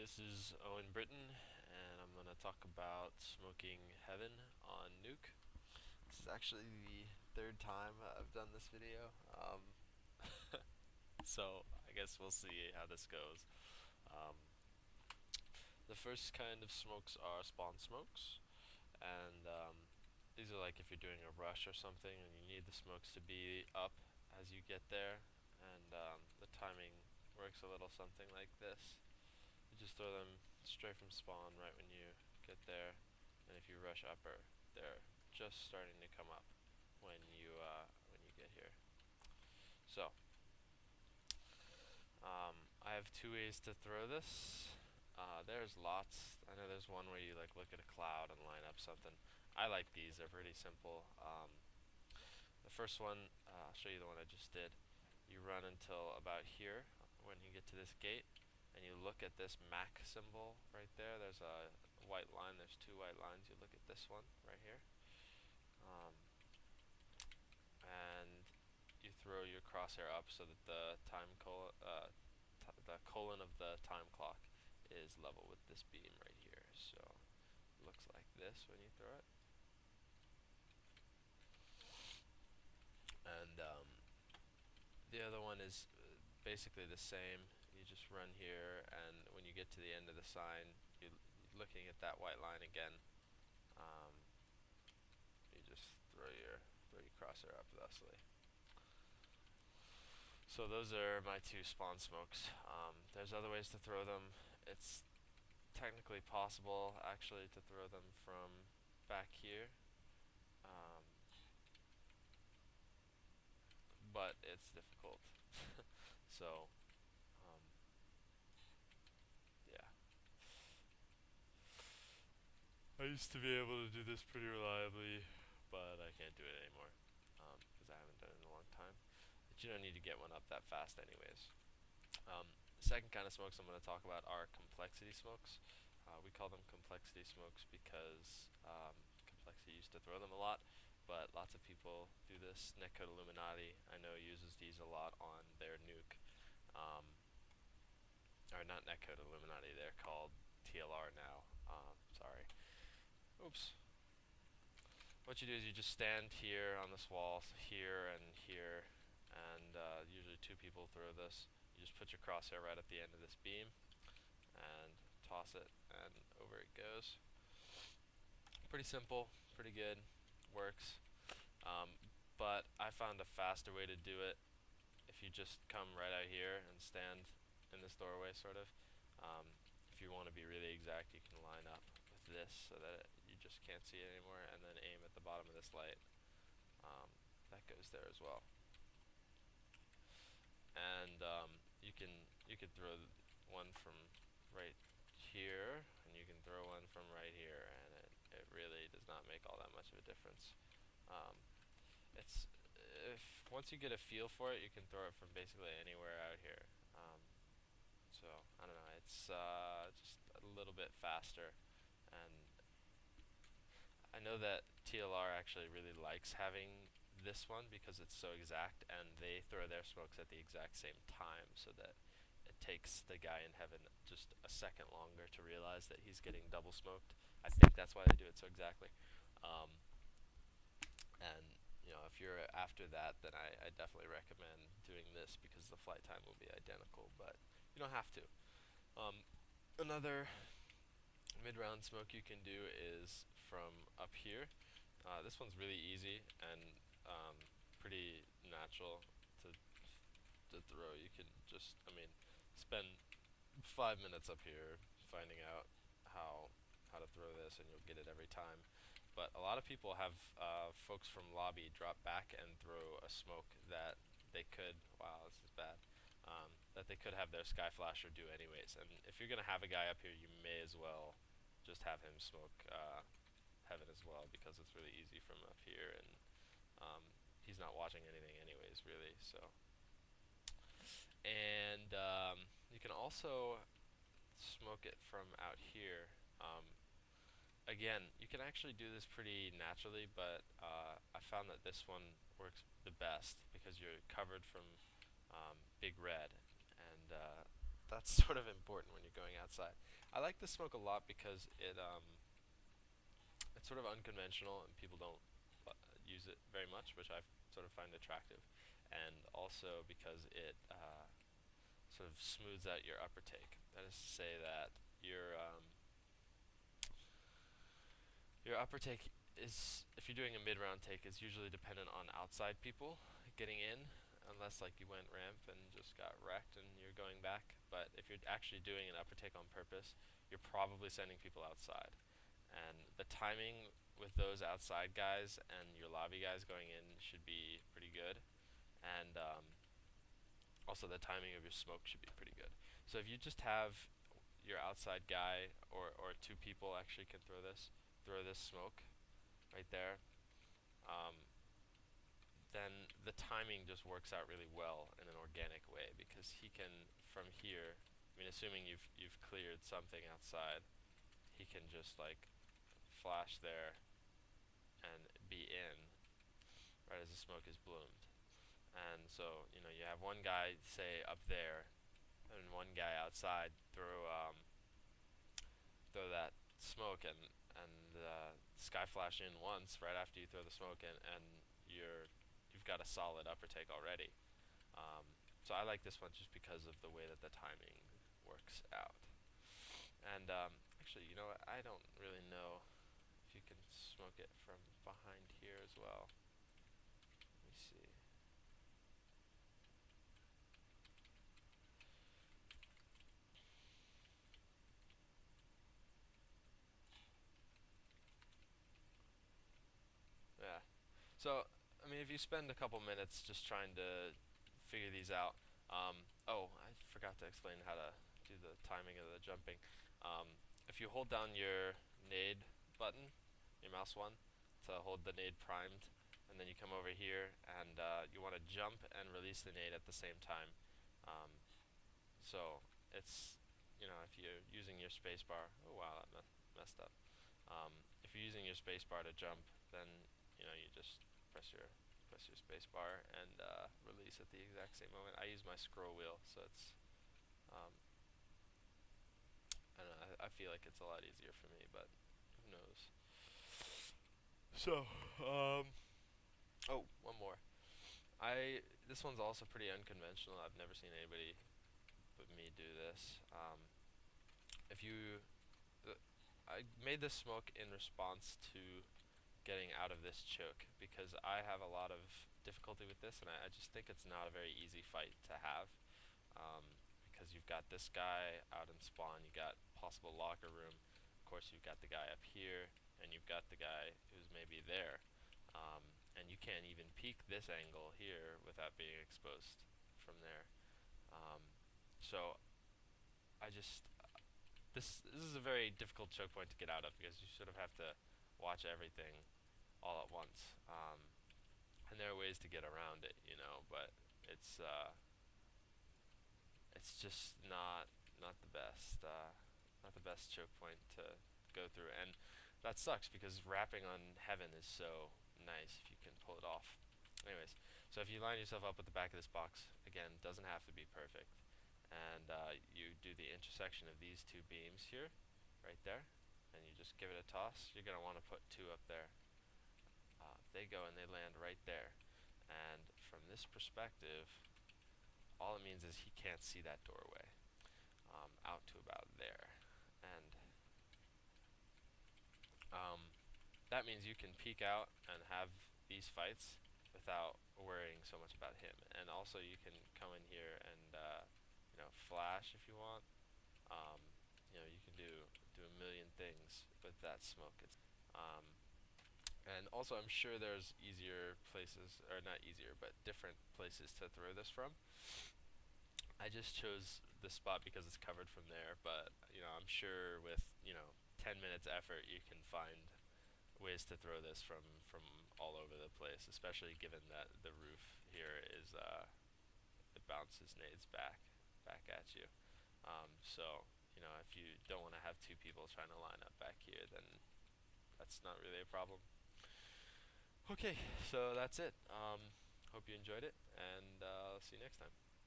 This is Owen Britton, and I'm going to talk about smoking heaven on Nuke. This is actually the third time I've done this video, so I guess we'll see how this goes. Um, the first kind of smokes are spawn smokes, and these are like if you're doing a rush or something and you need the smokes to be up as you get there, and the timing works a little something like this. You just throw them straight from spawn right when you get there, and if you rush upper, they're just starting to come up when you get here. So I have two ways to throw this. There's lots. I know there's one where you like look at a cloud and line up something. I like these. They're pretty simple. The first one, I'll show you the one I just did. You run until about here when you get to this gate, and you look at this Mac symbol right there. There's a white line. There's two white lines. You look at this one right here, and you throw your crosshair up so that the the colon of the time clock is level with this beam right here. So it looks like this when you throw it. And the other one is basically the same. You just run here, and when you get to the end of the sign, you're looking at that white line again. You just throw your crosshair up thusly. So those are my two spawn smokes. There's other ways to throw them. It's technically possible actually to throw them from back here, but it's difficult. So yeah, I used to be able to do this pretty reliably, but I can't do it anymore because I haven't done it in a long time. But you don't need to get one up that fast anyways. The second kind of smokes I'm going to talk about are complexity smokes. We call them complexity smokes because complexity used to throw them a lot, but lots of people do this. Netcode Illuminati, I know, uses these a lot on their nuke. Or not Netcode Illuminati, they're called TLR now. Sorry. Oops. What you do is you just stand here on this wall, here and here, and usually two people throw this. You just put your crosshair right at the end of this beam and toss it, and over it goes. Pretty simple, pretty good, works. But I found a faster way to do it if you just come right out here and stand in this doorway, sort of. If you want to be really exact, you can line up with this so that you just can't see it anymore, and then aim at the bottom of this light. That goes there as well. And you can throw one from right here, and you can throw one from right here, and it really does not make all that much of a difference. It's if once you get a feel for it, you can throw it from basically anywhere out here. So I don't know, it's just a little bit faster, and I know that TLR actually really likes having this one because it's so exact, and they throw their smokes at the exact same time so that it takes the guy in heaven just a second longer to realize that he's getting double smoked. I think that's why they do it so exactly. And you know, if you're after that, then I definitely recommend doing this because the flight time will be identical, but you don't have to. Another mid-round smoke you can do is from up here. This one's really easy and pretty natural to throw. You can just, I mean, spend 5 minutes up here finding out how to throw this, and you'll get it every time. But a lot of people have folks from lobby drop back and throw a smoke that they could, wow, this is bad, that they could have their sky flasher do anyways. And if you're going to have a guy up here, you may as well just have him smoke heaven as well, because it's really easy from up here, and he's not watching anything anyways, really. So, and you can also smoke it from out here. Again, you can actually do this pretty naturally, but I found that this one works the best because you're covered from big red, and that's sort of important when you're going outside. I like this smoke a lot because it's sort of unconventional and people don't use it very much, which I sort of find attractive, and also because it sort of smooths out your upper take. That is to say that your upper take is, if you're doing a mid-round take, is usually dependent on outside people getting in, unless like you went ramp and just got wrecked and you're going back. But if you're actually doing an upper take on purpose, you're probably sending people outside. And the timing with those outside guys and your lobby guys going in should be pretty good. And also the timing of your smoke should be pretty good. So if you just have your outside guy or two people actually can throw this smoke right there, um, then the timing just works out really well in an organic way because he can from here. I mean, assuming you've cleared something outside, he can just like flash there and be in right as the smoke is bloomed. And so you have one guy say up there and one guy outside throw that smoke and sky flash in once right after you throw the smoke in, and you've got a solid upper take already. Um, so I like this one just because of the way that the timing works out. And actually, you know what? I don't really know if you can smoke it from behind here as well. Let me see. Yeah. So, I mean, if you spend a couple minutes just trying to figure these out, oh, I forgot to explain how to do the timing of the jumping. If you hold down your nade button, your mouse one, to hold the nade primed, and then you come over here and you want to jump and release the nade at the same time. Um, so it's, if you're using your spacebar, oh wow, that messed up. If you're using your spacebar to jump, then you just press your spacebar and release at the exact same moment. I use my scroll wheel, so it's um, I don't know. I feel like it's a lot easier for me, but who knows? So, oh, one more. This one's also pretty unconventional. I've never seen anybody but me do this. If you, I made this smoke in response to getting out of this choke because I have a lot of difficulty with this, and I just think it's not a very easy fight to have. Um, because you've got this guy out in spawn, you got possible locker room, of course you've got the guy up here, and you've got the guy who's maybe there. And you can't even peek this angle here without being exposed from there. Um, so I just this is a very difficult choke point to get out of because you sort of have to watch everything all at once. And there are ways to get around it, but it's it's just not the best choke point to go through, and that sucks because wrapping on heaven is so nice if you can pull it off. Anyways, so if you line yourself up at the back of this box, again, doesn't have to be perfect, and you do the intersection of these two beams here, right there, and you just give it a toss. You're gonna want to put two up there. They go and they land right there, and from this perspective, all it means is he can't see that doorway out to about there, and that means you can peek out and have these fights without worrying so much about him. And also you can come in here and flash if you want. Um, you can do a million things with that smoke. And also I'm sure there's easier places, or not easier, but different places to throw this from. I just chose this spot because it's covered from there, but I'm sure with 10 minutes effort you can find ways to throw this from all over the place, especially given that the roof here is it bounces nades back at you. So if you don't want to have two people trying to line up back here, then that's not really a problem. Okay, so that's it. Hope you enjoyed it, and I'll see you next time.